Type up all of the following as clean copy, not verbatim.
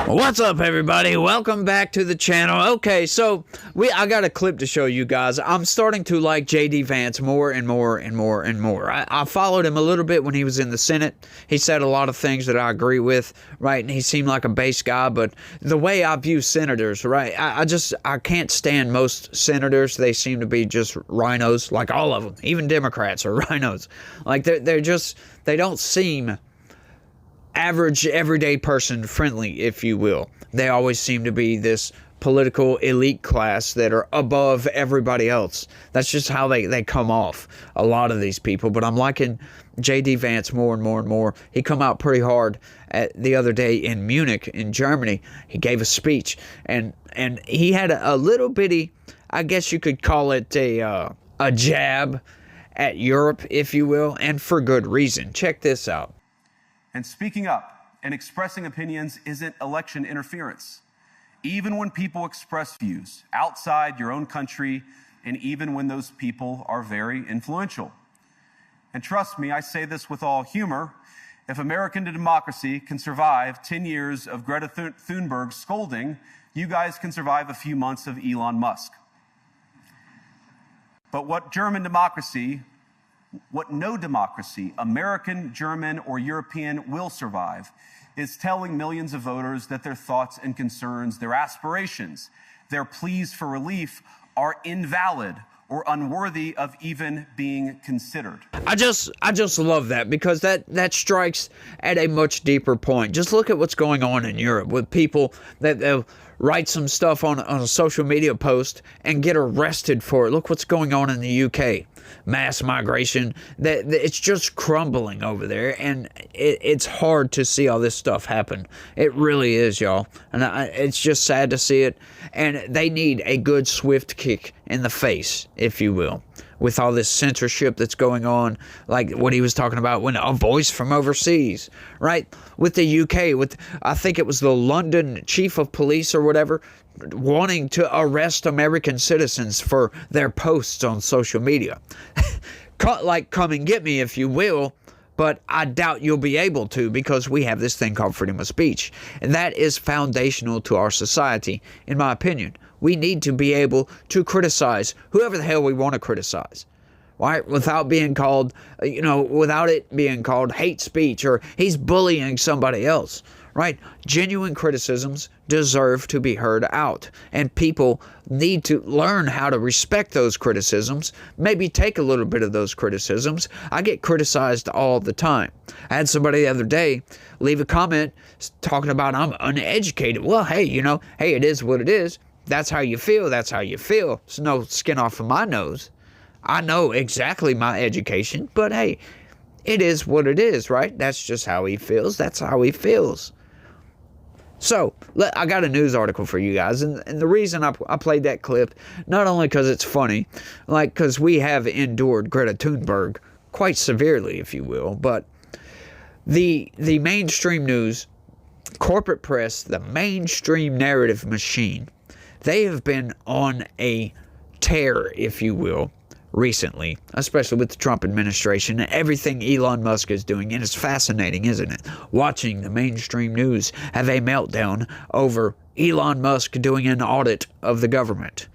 What's up, everybody? Welcome back to the channel. Okay, so I got a clip to show you guys. I'm starting to like J.D. Vance more and more and more and more. I followed him a little bit when he was in the Senate. He said a lot of things that I agree with, right? And he seemed like a base guy, but the way I view senators, right? I can't stand most senators. They seem to be just rhinos, like all of them. Even Democrats are rhinos. Like they don't seem average, everyday person friendly, if you will. They always seem to be this political elite class that are above everybody else. That's just how they come off, a lot of these people. But I'm liking J.D. Vance more and more and more. He come out pretty hard the other day in Munich, in Germany. He gave a speech, and he had a little bitty, I guess you could call it a jab at Europe, if you will, and for good reason. Check this out. And speaking up and expressing opinions isn't election interference. Even when people express views outside your own country, and even when those people are very influential. And trust me, I say this with all humor, if American democracy can survive 10 years of Greta Thunberg scolding, you guys can survive a few months of Elon Musk. But what no democracy, American, German, or European, will survive is telling millions of voters that their thoughts and concerns, their aspirations, their pleas for relief are invalid or unworthy of even being considered. I just love that, because that strikes at a much deeper point. Just look at what's going on in Europe with people that they'll write some stuff on a social media post and get arrested for it. Look what's going on in the UK. Mass migration, that it's just crumbling over there, and it's hard to see all this stuff happen. It really is, y'all, and it's just sad to see it. And they need a good swift kick in the face, if you will, with all this censorship that's going on, like what he was talking about when a voice from overseas, right? With the UK, with I think it was the London chief of police or whatever, wanting to arrest American citizens for their posts on social media. Like, come and get me, if you will, but I doubt you'll be able to, because we have this thing called freedom of speech. And that is foundational to our society, in my opinion. We need to be able to criticize whoever the hell we want to criticize, right? Without being called, without it being called hate speech or he's bullying somebody else, right? Genuine criticisms deserve to be heard out, and people need to learn how to respect those criticisms, maybe take a little bit of those criticisms. I get criticized all the time. I had somebody the other day leave a comment talking about I'm uneducated. Well, hey, hey, it is what it is. That's how you feel. That's how you feel. It's no skin off of my nose. I know exactly my education, but hey, it is what it is, right? That's just how he feels. That's how he feels. So, I got a news article for you guys, and the reason I played that clip, not only because it's funny, like because we have endured Greta Thunberg quite severely, if you will, but the mainstream news, corporate press, the mainstream narrative machine, they have been on a tear, if you will, recently, especially with the Trump administration and everything Elon Musk is doing. And it's fascinating, isn't it? Watching the mainstream news have a meltdown over Elon Musk doing an audit of the government.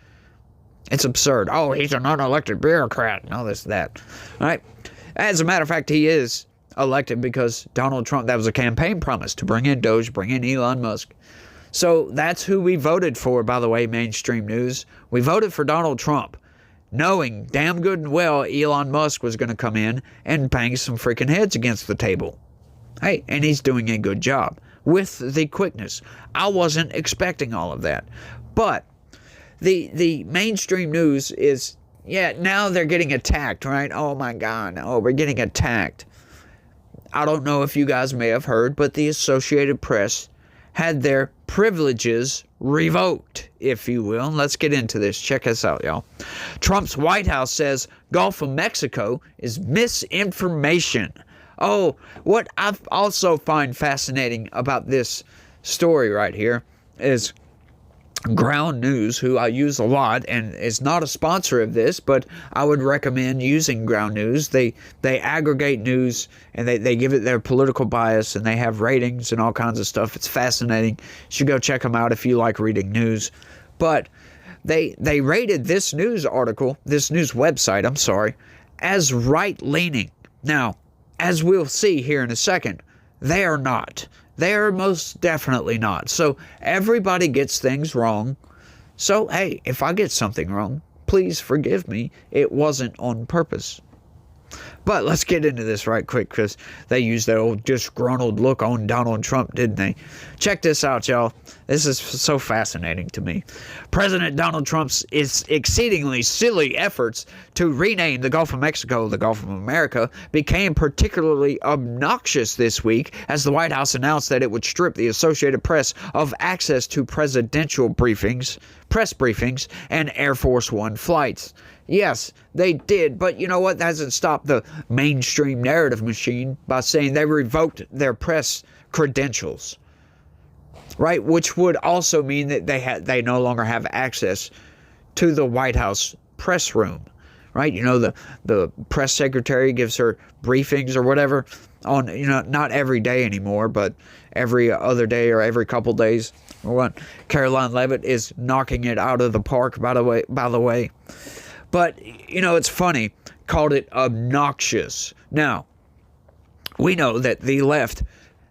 It's absurd. Oh, he's an unelected bureaucrat and all this, that. All right. As a matter of fact, he is elected because Donald Trump, that was a campaign promise to bring in Doge, bring in Elon Musk. So that's who we voted for, by the way, mainstream news. We voted for Donald Trump, knowing damn good and well Elon Musk was going to come in and bang some freaking heads against the table. Hey, and he's doing a good job with the quickness. I wasn't expecting all of that. But the mainstream news is, now they're getting attacked, right? Oh my God, we're getting attacked. I don't know if you guys may have heard, but the Associated Press had their privileges revoked, if you will. And let's get into this. Check us out, y'all. Trump's White House says Gulf of Mexico is misinformation. Oh, what I also find fascinating about this story right here is Ground News, who I use a lot and is not a sponsor of this, but I would recommend using Ground News. They aggregate news and they give it their political bias, and they have ratings and all kinds of stuff. It's fascinating. You should go check them out if you like reading news. But they rated this news article, this news website, I'm sorry, as right-leaning. Now, as we'll see here in a second, they are not. They are most definitely not. So everybody gets things wrong. So, hey, if I get something wrong, please forgive me. It wasn't on purpose. But let's get into this right quick, because they used that old disgruntled look on Donald Trump, didn't they? Check this out, y'all. This is so fascinating to me. President Donald Trump's exceedingly silly efforts to rename the Gulf of Mexico the Gulf of America became particularly obnoxious this week as the White House announced that it would strip the Associated Press of access to presidential briefings, press briefings, and Air Force One flights. Yes, they did, but you know what? That hasn't stopped the mainstream narrative machine by saying they revoked their press credentials, right? Which would also mean that they no longer have access to the White House press room, right? You know, the press secretary gives her briefings or whatever on, you know, not every day anymore, but every other day or every couple days or what. Caroline Leavitt is knocking it out of the park, by the way. But, you know, it's funny, called it obnoxious. Now, we know that the left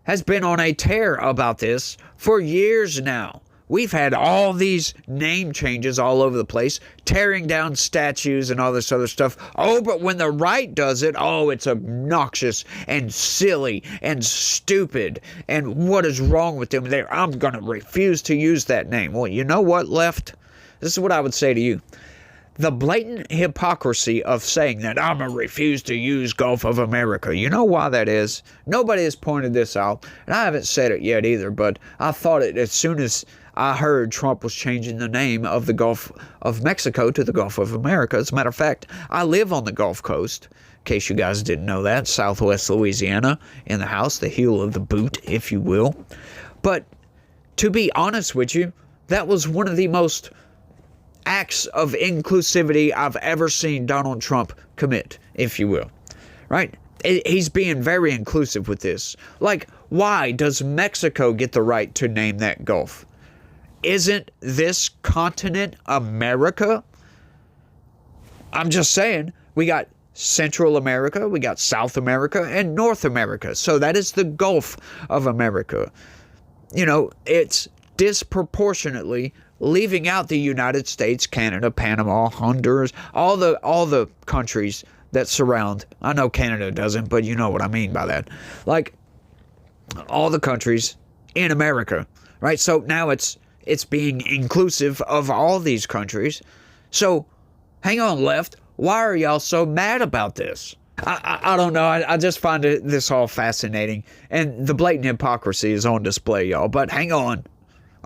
has been on a tear about this for years now. We've had all these name changes all over the place, tearing down statues and all this other stuff. Oh, but when the right does it, oh, it's obnoxious and silly and stupid. And what is wrong with them? I'm going to refuse to use that name. Well, you know what, left? This is what I would say to you. The blatant hypocrisy of saying that I'm going to refuse to use Gulf of America. You know why that is? Nobody has pointed this out, and I haven't said it yet either, but I thought it as soon as I heard Trump was changing the name of the Gulf of Mexico to the Gulf of America. As a matter of fact, I live on the Gulf Coast, in case you guys didn't know that, Southwest Louisiana, in the house, the heel of the boot, if you will. But to be honest with you, that was one of the most acts of inclusivity I've ever seen Donald Trump commit, if you will, right? He's being very inclusive with this. Like, why does Mexico get the right to name that Gulf? Isn't this continent America? I'm just saying, we got Central America, we got South America, and North America. So that is the Gulf of America. You know, it's disproportionately leaving out the United States, Canada, Panama, Honduras, all the countries that surround. I know Canada doesn't, but you know what I mean by that. Like, all the countries in America, right? So now it's being inclusive of all these countries. So, hang on, left. Why are y'all so mad about this? I don't know. I just find this all fascinating. And the blatant hypocrisy is on display, y'all. But hang on.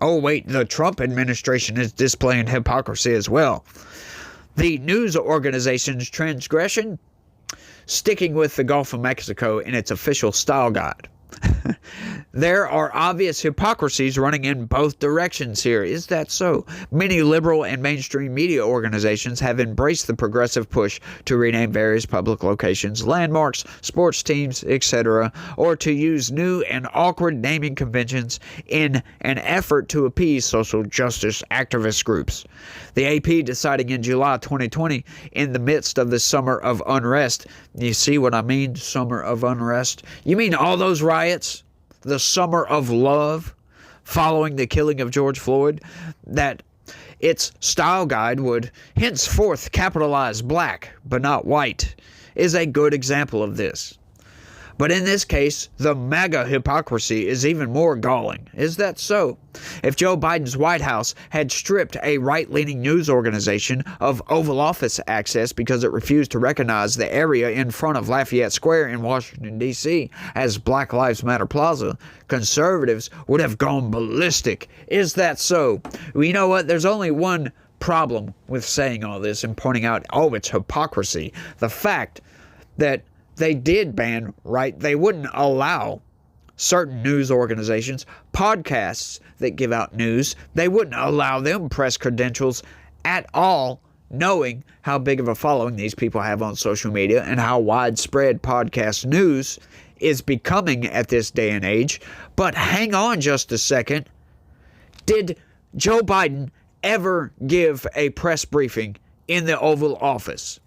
Oh, wait, the Trump administration is displaying hypocrisy as well. The news organization's transgression, sticking with the Gulf of Mexico in its official style guide. There are obvious hypocrisies running in both directions here. Is that so? Many liberal and mainstream media organizations have embraced the progressive push to rename various public locations, landmarks, sports teams, etc., or to use new and awkward naming conventions in an effort to appease social justice activist groups. The AP deciding in July 2020, in the midst of the summer of unrest. You see what I mean, summer of unrest? You mean all those riots? The summer of love following the killing of George Floyd, that its style guide would henceforth capitalize black but not white, is a good example of this. But in this case, the MAGA hypocrisy is even more galling. Is that so? If Joe Biden's White House had stripped a right-leaning news organization of Oval Office access because it refused to recognize the area in front of Lafayette Square in Washington, D.C. as Black Lives Matter Plaza, conservatives would have gone ballistic. Is that so? Well, you know what? There's only one problem with saying all this and pointing out, oh, it's hypocrisy. The fact that they did ban, right? They wouldn't allow certain news organizations, podcasts that give out news, they wouldn't allow them press credentials at all, knowing how big of a following these people have on social media and how widespread podcast news is becoming at this day and age. But hang on just a second. Did Joe Biden ever give a press briefing in the Oval Office?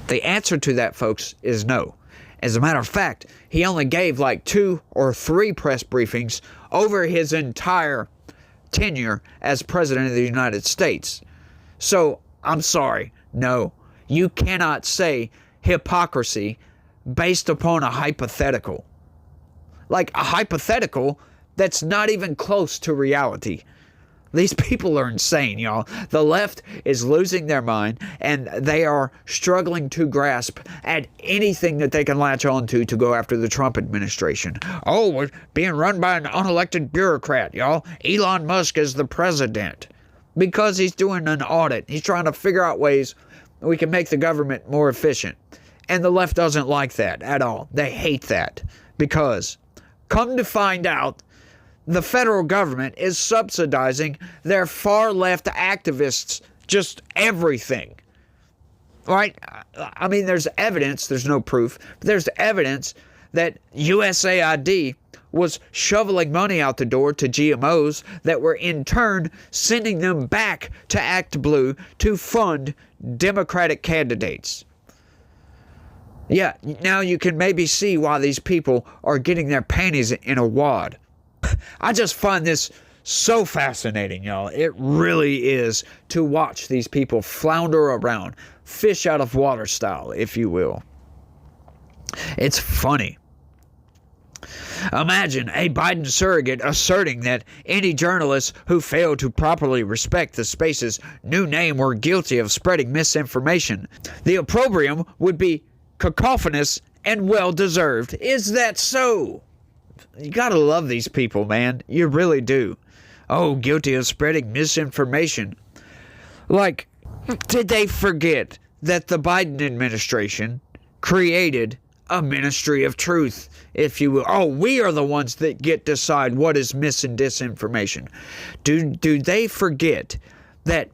The answer to that, folks, is no. As a matter of fact, he only gave like 2 or 3 press briefings over his entire tenure as president of the United States. So, I'm sorry, no. You cannot say hypocrisy based upon a hypothetical. Like a hypothetical that's not even close to reality. These people are insane, y'all. The left is losing their mind, and they are struggling to grasp at anything that they can latch onto to go after the Trump administration. Oh, we're being run by an unelected bureaucrat, y'all. Elon Musk is the president. Because he's doing an audit. He's trying to figure out ways we can make the government more efficient. And the left doesn't like that at all. They hate that. Because, come to find out, the federal government is subsidizing their far left activists just everything. Right? I mean, there's evidence, there's no proof, but there's evidence that USAID was shoveling money out the door to GMOs that were in turn sending them back to Act Blue to fund Democratic candidates. Yeah, now you can maybe see why these people are getting their panties in a wad. I just find this so fascinating, y'all. It really is, to watch these people flounder around, fish out of water style, if you will. It's funny. Imagine a Biden surrogate asserting that any journalists who fail to properly respect the space's new name were guilty of spreading misinformation. The opprobrium would be cacophonous and well-deserved. Is that so? You gotta love these people, man. You really do. Oh, guilty of spreading misinformation. Like, did they forget that the Biden administration created a ministry of truth, if you will? Oh, we are the ones that get to decide what is mis and disinformation. Do they forget that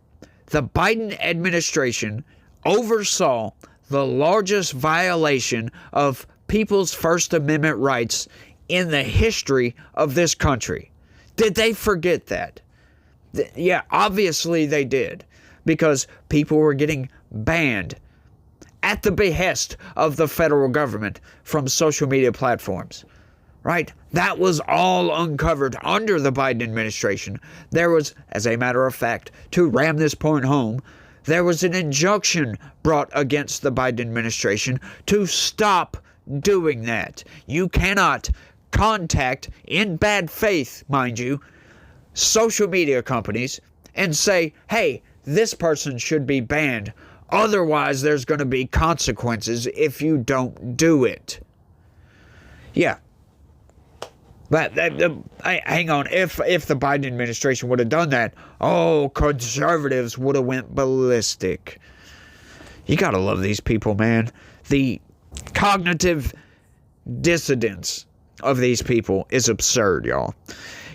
the Biden administration oversaw the largest violation of people's First Amendment rights in the history of this country? Did they forget that? Yeah, obviously they did, because people were getting banned at the behest of the federal government from social media platforms, right? That was all uncovered under the Biden administration. There was, as a matter of fact, to ram this point home, there was an injunction brought against the Biden administration to stop doing that. You cannot contact, in bad faith, mind you, social media companies and say, hey, this person should be banned. Otherwise, there's going to be consequences if you don't do it. Yeah. But hang on, if the Biden administration would have done that, oh, conservatives would have went ballistic. You got to love these people, man. The cognitive dissonance of these people is absurd, y'all.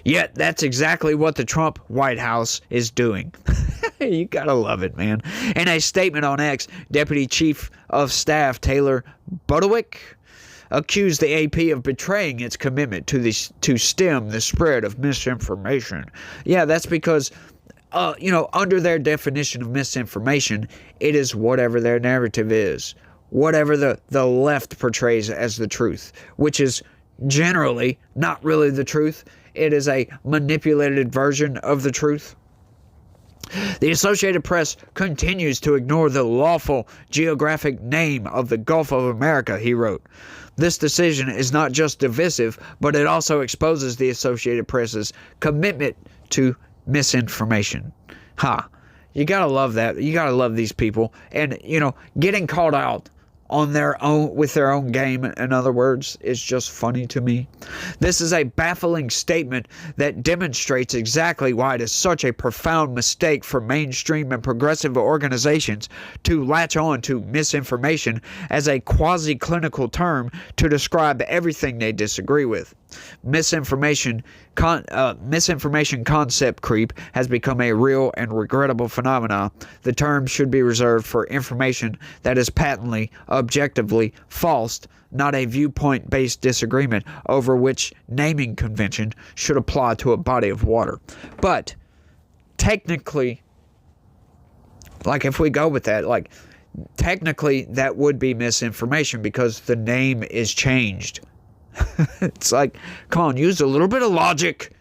Yet that's exactly what the Trump White House is doing. You gotta love it, man. In a statement on X, Deputy Chief of Staff Taylor Budwick accused the AP of betraying its commitment to stem the spread of misinformation. Yeah, that's because under their definition of misinformation, it is whatever their narrative is, whatever the left portrays as the truth, which is generally not really the truth. It is a manipulated version of the truth. The Associated Press continues to ignore the lawful geographic name of the Gulf of America, he wrote. This decision is not just divisive, but it also exposes the Associated Press's commitment to misinformation. You gotta love that. You gotta love these people. And, getting called out on their own, with their own game, in other words, is just funny to me. This is a baffling statement that demonstrates exactly why it is such a profound mistake for mainstream and progressive organizations to latch on to misinformation as a quasi-clinical term to describe everything they disagree with. Misinformation concept creep has become a real and regrettable phenomenon. The term should be reserved for information that is patently, objectively false, not a viewpoint-based disagreement over which naming convention should apply to a body of water. But technically, like if we go with that, like technically that would be misinformation because the name is changed. It's like, come on, use a little bit of logic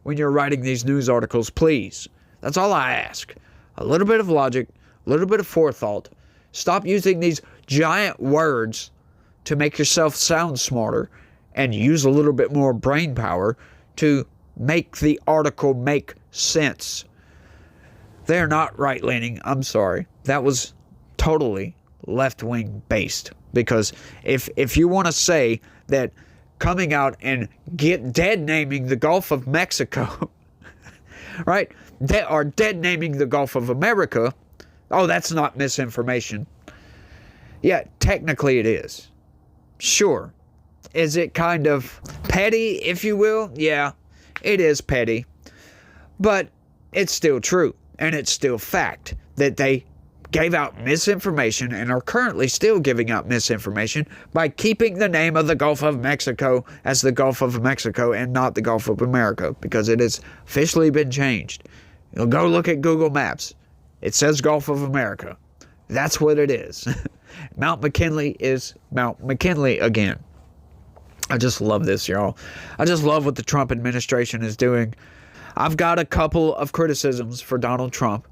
when you're writing these news articles, please. That's all I ask. A little bit of logic, a little bit of forethought. Stop using these giant words to make yourself sound smarter and use a little bit more brain power to make the article make sense. They're not right-leaning. I'm sorry. That was totally left-wing based. Because if you want to say that coming out and dead naming the Gulf of Mexico, right? Or dead naming the Gulf of America, oh, that's not misinformation. Yeah, technically it is. Sure. Is it kind of petty, if you will? Yeah, it is petty. But it's still true, and it's still fact that they gave out misinformation and are currently still giving out misinformation by keeping the name of the Gulf of Mexico as the Gulf of Mexico and not the Gulf of America, because it has officially been changed. You'll go look at Google Maps. It says Gulf of America. That's what it is. Mount McKinley is Mount McKinley again. I just love this, y'all. I just love what the Trump administration is doing. I've got a couple of criticisms for Donald Trump,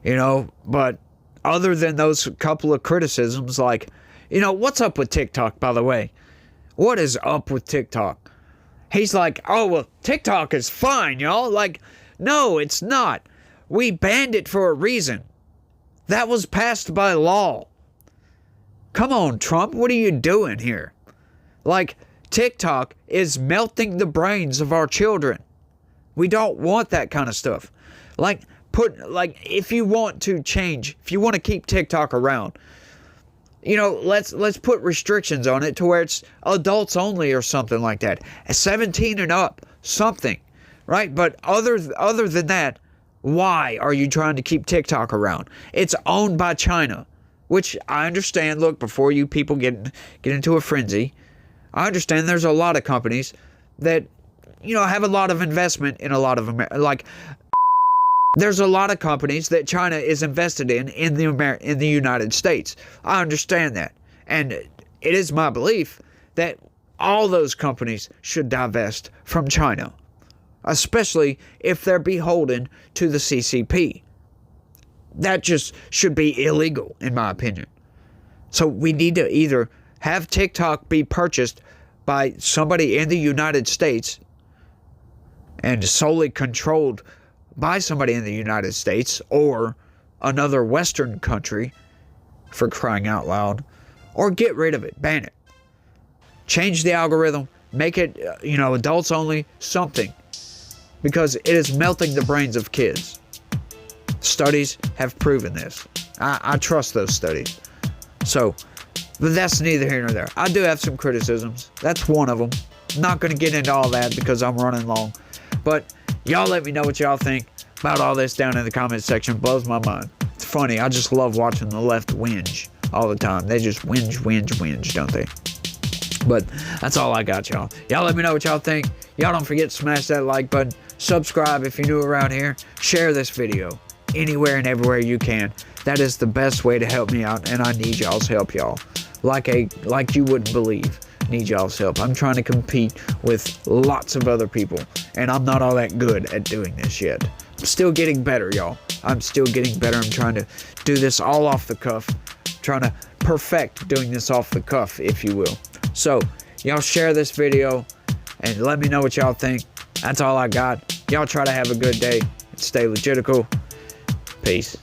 but other than those couple of criticisms, like, what's up with TikTok, by the way? What is up with TikTok? He's like, oh, well, TikTok is fine, y'all. Like, no, it's not. We banned it for a reason. That was passed by law. Come on, Trump, what are you doing here? Like, TikTok is melting the brains of our children. We don't want that kind of stuff. If you want to change, if you want to keep TikTok around, let's put restrictions on it to where it's adults only or something like that. 17 and up, something, right? But other than that, why are you trying to keep TikTok around? It's owned by China, which I understand. Look, before you people get into a frenzy, I understand there's a lot of companies that, have a lot of investment in a lot of there's a lot of companies that China is invested in the United States. I understand that. And it is my belief that all those companies should divest from China, especially if they're beholden to the CCP. That just should be illegal, in my opinion. So we need to either have TikTok be purchased by somebody in the United States and solely controlled by somebody in the United States or another Western country, for crying out loud, or get rid of it, ban it. Change the algorithm, make it, adults only, something. Because it is melting the brains of kids. Studies have proven this. I trust those studies. So, but that's neither here nor there. I do have some criticisms. That's one of them. I'm not going to get into all that because I'm running long. But y'all let me know what y'all think about all this down in the comment section. Blows my mind. It's funny. I just love watching the left whinge all the time. They just whinge, don't they? But that's all I got, y'all. Y'all let me know what y'all think. Y'all don't forget to smash that like button. Subscribe if you're new around here. Share this video anywhere and everywhere you can. That is the best way to help me out, and I need y'all's help, y'all. Like you wouldn't believe. Need y'all's help. I'm trying to compete with lots of other people, and I'm not all that good at doing this yet. I'm still getting better, y'all. I'm still getting better. I'm trying to do this all off the cuff. Trying to perfect doing this off the cuff, if you will. So, y'all share this video and let me know what y'all think. That's all I got. Y'all try to have a good day and stay legitical. Peace.